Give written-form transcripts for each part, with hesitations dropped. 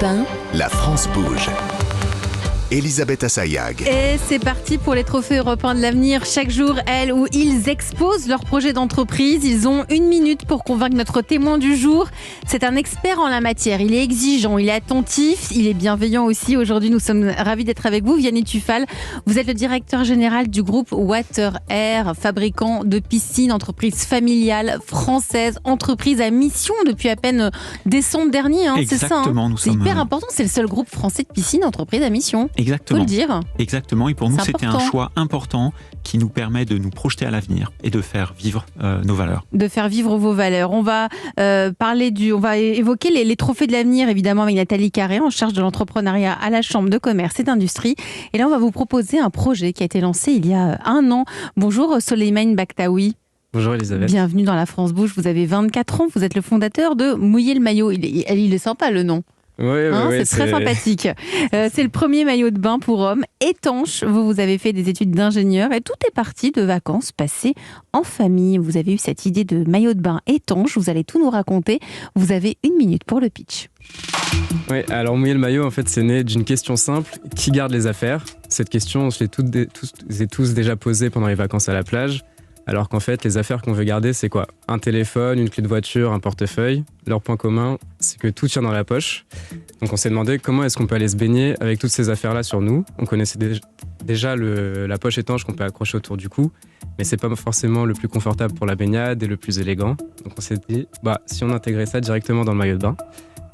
La France bouge. Elisabeth Assayag. Et c'est parti pour les trophées européens de l'avenir. Chaque jour, elles ou ils exposent leurs projets d'entreprise. Ils ont 1 minute pour convaincre notre témoin du jour. C'est un expert en la matière. Il est exigeant, il est attentif, il est bienveillant aussi. Aujourd'hui, nous sommes ravis d'être avec vous. Vianney Tufal, vous êtes le directeur général du groupe Water Air, fabricant de piscines, entreprise familiale française, entreprise à mission depuis à peine décembre dernier. C'est ça. C'est hyper important. C'est le seul groupe français de piscine, entreprise à mission. Exactement. Faut le dire. Exactement. Et pour nous, c'était important. un choix important qui nous permet de nous projeter à l'avenir et de faire vivre nos valeurs. De faire vivre vos valeurs. On va évoquer les trophées de l'avenir, évidemment, avec Nathalie Carré, en charge de l'entrepreneuriat à la Chambre de commerce et d'industrie. Et là, on va vous proposer un projet qui a été lancé il y a 1 an. Bonjour, Soleiman Bakhtaoui. Bonjour Elisabeth. Bienvenue dans la France Bouge. Vous avez 24 ans. Vous êtes le fondateur de Mouiller le maillot. Il est sympa, le nom. Oui, c'est très sympathique. C'est le premier maillot de bain pour hommes étanche. Vous avez fait des études d'ingénieur et tout est parti de vacances passées en famille. Vous avez eu cette idée de maillot de bain étanche. Vous allez tout nous raconter. Vous avez 1 minute pour le pitch. Oui, alors Mouiller le maillot, en fait, c'est né d'une question simple. Qui garde les affaires ? Cette question, on se l'est tous déjà posée pendant les vacances à la plage. Alors qu'en fait, les affaires qu'on veut garder, c'est quoi ? Un téléphone, une clé de voiture, un portefeuille. Leur point commun, c'est que tout tient dans la poche. Donc on s'est demandé comment est-ce qu'on peut aller se baigner avec toutes ces affaires-là sur nous. On connaissait déjà la poche étanche qu'on peut accrocher autour du cou, mais c'est pas forcément le plus confortable pour la baignade et le plus élégant. Donc on s'est dit, si on intégrait ça directement dans le maillot de bain.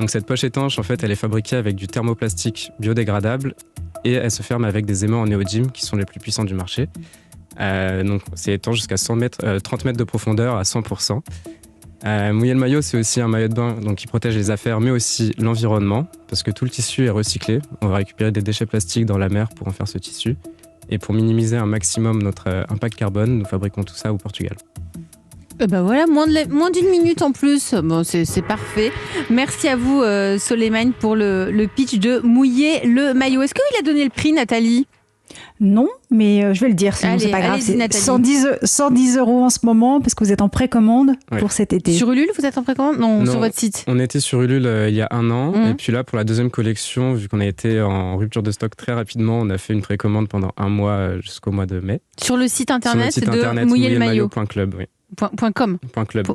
Donc cette poche étanche, en fait, elle est fabriquée avec du thermoplastique biodégradable et elle se ferme avec des aimants en néodyme qui sont les plus puissants du marché. Donc c'est étanche jusqu'à 30 mètres de profondeur à 100%. Mouiller le maillot, c'est aussi un maillot de bain donc, qui protège les affaires, mais aussi l'environnement, parce que tout le tissu est recyclé. On va récupérer des déchets plastiques dans la mer pour en faire ce tissu. Et pour minimiser un maximum notre impact carbone, nous fabriquons tout ça au Portugal. Voilà, moins d'1 minute en plus. Bon, c'est parfait. Merci à vous, Soleiman, pour le pitch de Mouiller le maillot. Est-ce qu'il a donné le prix, Nathalie ? Non, mais je vais le dire, sinon c'est pas grave. C'est 110 € en ce moment, parce que vous êtes en précommande pour cet été. Sur Ulule, vous êtes en précommande ? Non, sur votre site. On était sur Ulule il y a 1 an, et puis là, pour la deuxième collection, vu qu'on a été en rupture de stock très rapidement, on a fait une précommande pendant 1 mois jusqu'au mois de mai. Sur le site internet, de Mouiller le maillot. .club, oui. .com. .club.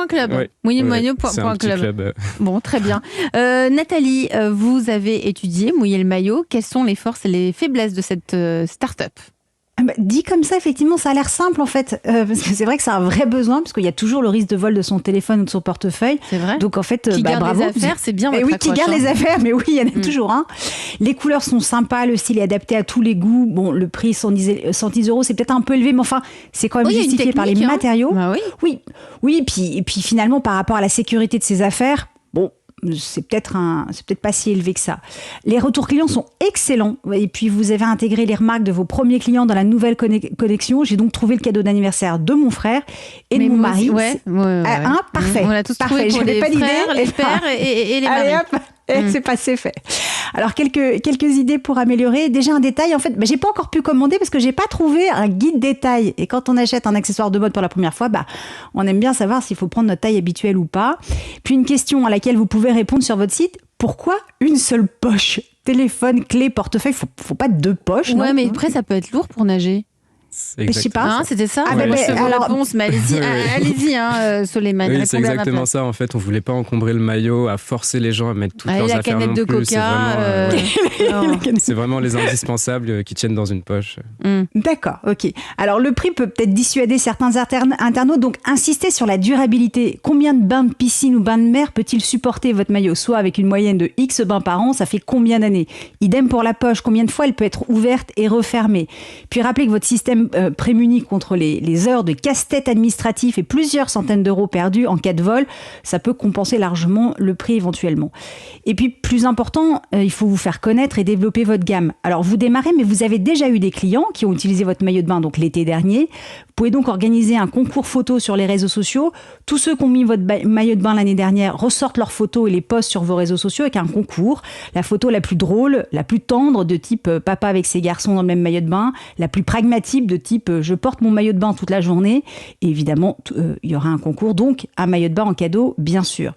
.club. Oui. Mouiller le maillot. .club. Bon, très bien. Nathalie, vous avez étudié Mouiller le maillot. Quelles sont les forces et les faiblesses de cette start-up ? Dit comme ça, effectivement, ça a l'air simple en fait, parce que c'est vrai que c'est un vrai besoin, parce qu'il y a toujours le risque de vol de son téléphone ou de son portefeuille. C'est vrai. Donc en fait, qui garde bravo. les affaires, c'est bien votre accroche. Qui garde les affaires, mais oui, il y en a toujours un. Les couleurs sont sympas, le style est adapté à tous les goûts. Bon, le prix 110 €, c'est peut-être un peu élevé, mais enfin, c'est quand même justifié par les matériaux. Bah oui. Oui, et puis finalement, par rapport à la sécurité de ses affaires, bon. C'est peut-être pas si élevé que ça. Les retours clients sont excellents. Et puis, vous avez intégré les remarques de vos premiers clients dans la nouvelle collection. J'ai donc trouvé le cadeau d'anniversaire de mon frère et de mon mari. Parfait. On l'a tous trouvé pour les frères, les pères et les maris. C'est fait. Alors, quelques idées pour améliorer. Déjà, un détail. En fait, j'ai pas encore pu commander parce que j'ai pas trouvé un guide détail. Et quand on achète un accessoire de mode pour la première fois, on aime bien savoir s'il faut prendre notre taille habituelle ou pas. Puis, une question à laquelle vous pouvez répondre sur votre site. Pourquoi une seule poche ? Téléphone, clé, portefeuille, faut pas 2 poches. Ouais, mais après, ça peut être lourd pour nager. Je sais pas. C'était ça. Réponse, mais allez-y, Soleiman. Oui, c'est exactement ça. En fait, on voulait pas encombrer le maillot, à forcer les gens à mettre toutes leurs affaires canette de Coca. C'est vraiment les indispensables qui tiennent dans une poche. D'accord, ok. Alors, le prix peut peut-être dissuader certains internautes, donc insistez sur la durabilité. Combien de bains de piscine ou bains de mer peut-il supporter votre maillot ? Soit avec une moyenne de X bains par an, ça fait combien d'années ? Idem pour la poche, combien de fois elle peut être ouverte et refermée ? Puis rappelez que votre système prémuni contre les heures de casse-tête administratif et plusieurs centaines d'euros perdus en cas de vol, ça peut compenser largement le prix éventuellement. Et puis, plus important, il faut vous faire connaître et développer votre gamme. Alors, vous démarrez, mais vous avez déjà eu des clients qui ont utilisé votre maillot de bain donc l'été dernier. Vous pouvez donc organiser un concours photo sur les réseaux sociaux. Tous ceux qui ont mis votre maillot de bain l'année dernière ressortent leurs photos et les postent sur vos réseaux sociaux avec un concours. La photo la plus drôle, la plus tendre, de type papa avec ses garçons dans le même maillot de bain, la plus pragmatique, de type je porte mon maillot de bain toute la journée. Et évidemment, il y aura un concours, donc un maillot de bain en cadeau, bien sûr.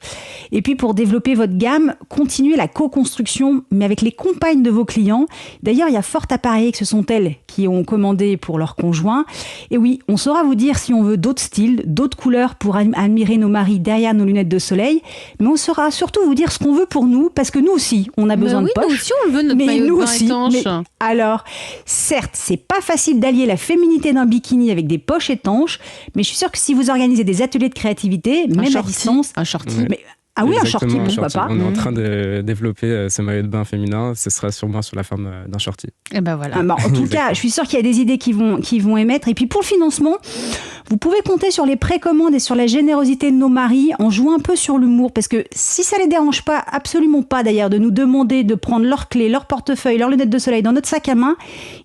Et puis pour développer votre gamme, continuez la co-construction, mais avec les compagnes de vos clients. D'ailleurs, il y a fort à parier que ce sont elles qui ont commandé pour leur conjoint. Et oui, on saura vous dire si on veut d'autres styles, d'autres couleurs pour admirer nos maris derrière nos lunettes de soleil. Mais on saura surtout vous dire ce qu'on veut pour nous, parce que nous aussi, on a besoin de poches. Nous aussi, on veut notre maillot de bain étanche. Alors, certes, c'est pas facile d'allier la féminité d'un bikini avec des poches étanches, mais je suis sûre que si vous organisez des ateliers de créativité, même à distance... Un shorty. Mais, ah oui, exactement, un shorty, pourquoi pas. On est en train de développer ce maillot de bain féminin. Ce sera sûrement sur la forme d'un shorty. Et ben voilà. En tout cas, je suis sûre qu'il y a des idées qui vont émettre. Et puis pour le financement, vous pouvez compter sur les précommandes et sur la générosité de nos maris en jouant un peu sur l'humour. Parce que si ça les dérange pas, absolument pas d'ailleurs, de nous demander de prendre leurs clés, leur portefeuille, leurs lunettes de soleil dans notre sac à main,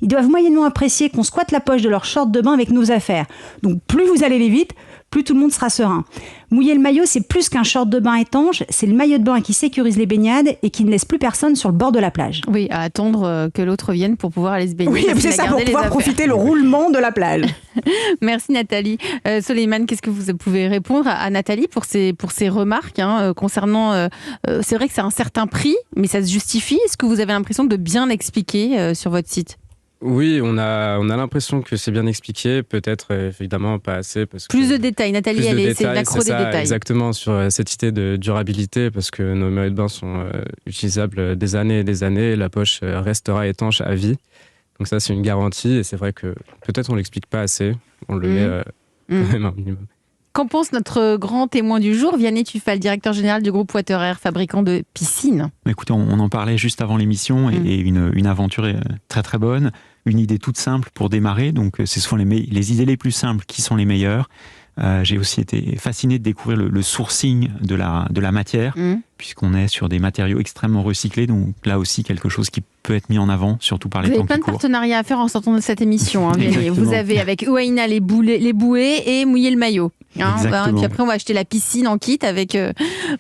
ils doivent moyennement apprécier qu'on squatte la poche de leur short de bain avec nos affaires. Donc plus vous allez les vite, plus tout le monde sera serein. Mouiller le maillot, c'est plus qu'un short de bain étanche, c'est le maillot de bain qui sécurise les baignades et qui ne laisse plus personne sur le bord de la plage. Oui, à attendre que l'autre vienne pour pouvoir aller se baigner. Oui, c'est ça, pour pouvoir profiter le roulement de la plage. Merci Nathalie. Soleiman, qu'est-ce que vous pouvez répondre à Nathalie pour ces remarques concernant... c'est vrai que c'est un certain prix, mais ça se justifie. Est-ce que vous avez l'impression de bien expliquer sur votre site ? Oui, on a l'impression que c'est bien expliqué, peut-être évidemment pas assez. Plus de détails, Nathalie, c'est l'accro des détails. Exactement, sur cette idée de durabilité, parce que nos maillots de bain sont utilisables des années et des années, la poche restera étanche à vie. Donc ça, c'est une garantie, et c'est vrai que peut-être on ne l'explique pas assez, on le met quand même un minimum. Qu'en pense notre grand témoin du jour, Vianney Tufal, directeur général du groupe Water-Air, fabricant de piscines? Écoutez, on en parlait juste avant l'émission et une aventure très très bonne, une idée toute simple pour démarrer. Donc c'est souvent les idées les plus simples qui sont les meilleures. J'ai aussi été fasciné de découvrir le sourcing de la matière, puisqu'on est sur des matériaux extrêmement recyclés. Donc là aussi, quelque chose qui peut être mis en avant, surtout par les temps qui courent. Vous avez plein de partenariats à faire en sortant de cette émission. Vous avez avec Ouaina les bouées et Mouiller le maillot. Et puis après, on va acheter la piscine en kit avec...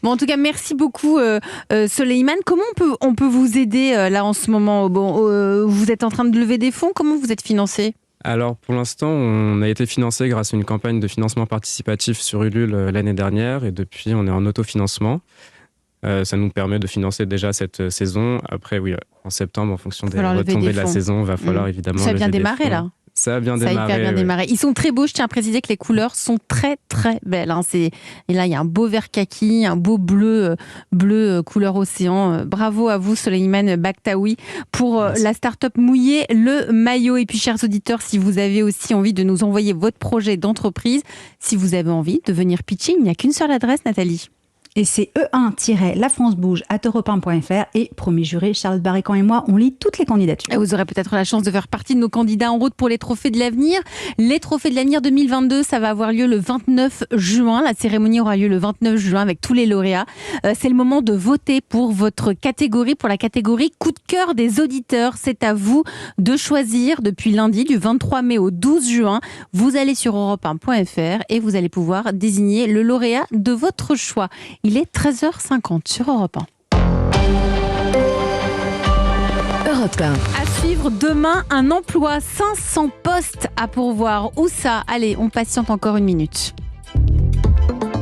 Bon, en tout cas, merci beaucoup, Soleiman. Comment on peut vous aider là en ce moment? Vous êtes en train de lever des fonds. Comment vous êtes financé? Alors, pour l'instant, on a été financé grâce à une campagne de financement participatif sur Ulule l'année dernière. Et depuis, on est en autofinancement. Ça nous permet de financer déjà cette saison. Après, oui, en septembre, en fonction des retombées de la saison, il va falloir évidemment... Ça a bien démarré, là. Ça a bien démarré. Ça a hyper bien démarré. Ils sont très beaux. Je tiens à préciser que les couleurs sont très, très belles. Et là, il y a un beau vert kaki, un beau bleu couleur océan. Bravo à vous, Soleiman Bakhtaoui, pour la start-up Mouiller le maillot. Et puis, chers auditeurs, si vous avez aussi envie de nous envoyer votre projet d'entreprise, si vous avez envie de venir pitcher, il n'y a qu'une seule adresse, Nathalie. Et c'est e1-lafrancebouge@europe1.fr et promis juré, Charlotte Barrécan et moi, on lit toutes les candidatures. Et vous aurez peut-être la chance de faire partie de nos candidats en route pour les Trophées de l'avenir. Les Trophées de l'avenir 2022, ça va avoir lieu le 29 juin. La cérémonie aura lieu le 29 juin avec tous les lauréats. C'est le moment de voter pour votre catégorie, pour la catégorie coup de cœur des auditeurs. C'est à vous de choisir depuis lundi, du 23 mai au 12 juin. Vous allez sur europe1.fr et vous allez pouvoir désigner le lauréat de votre choix. Il est 13h50 sur Europe 1. Europe 1. À suivre demain, un emploi, 500 postes à pourvoir. Où ça? Allez, on patiente encore une minute.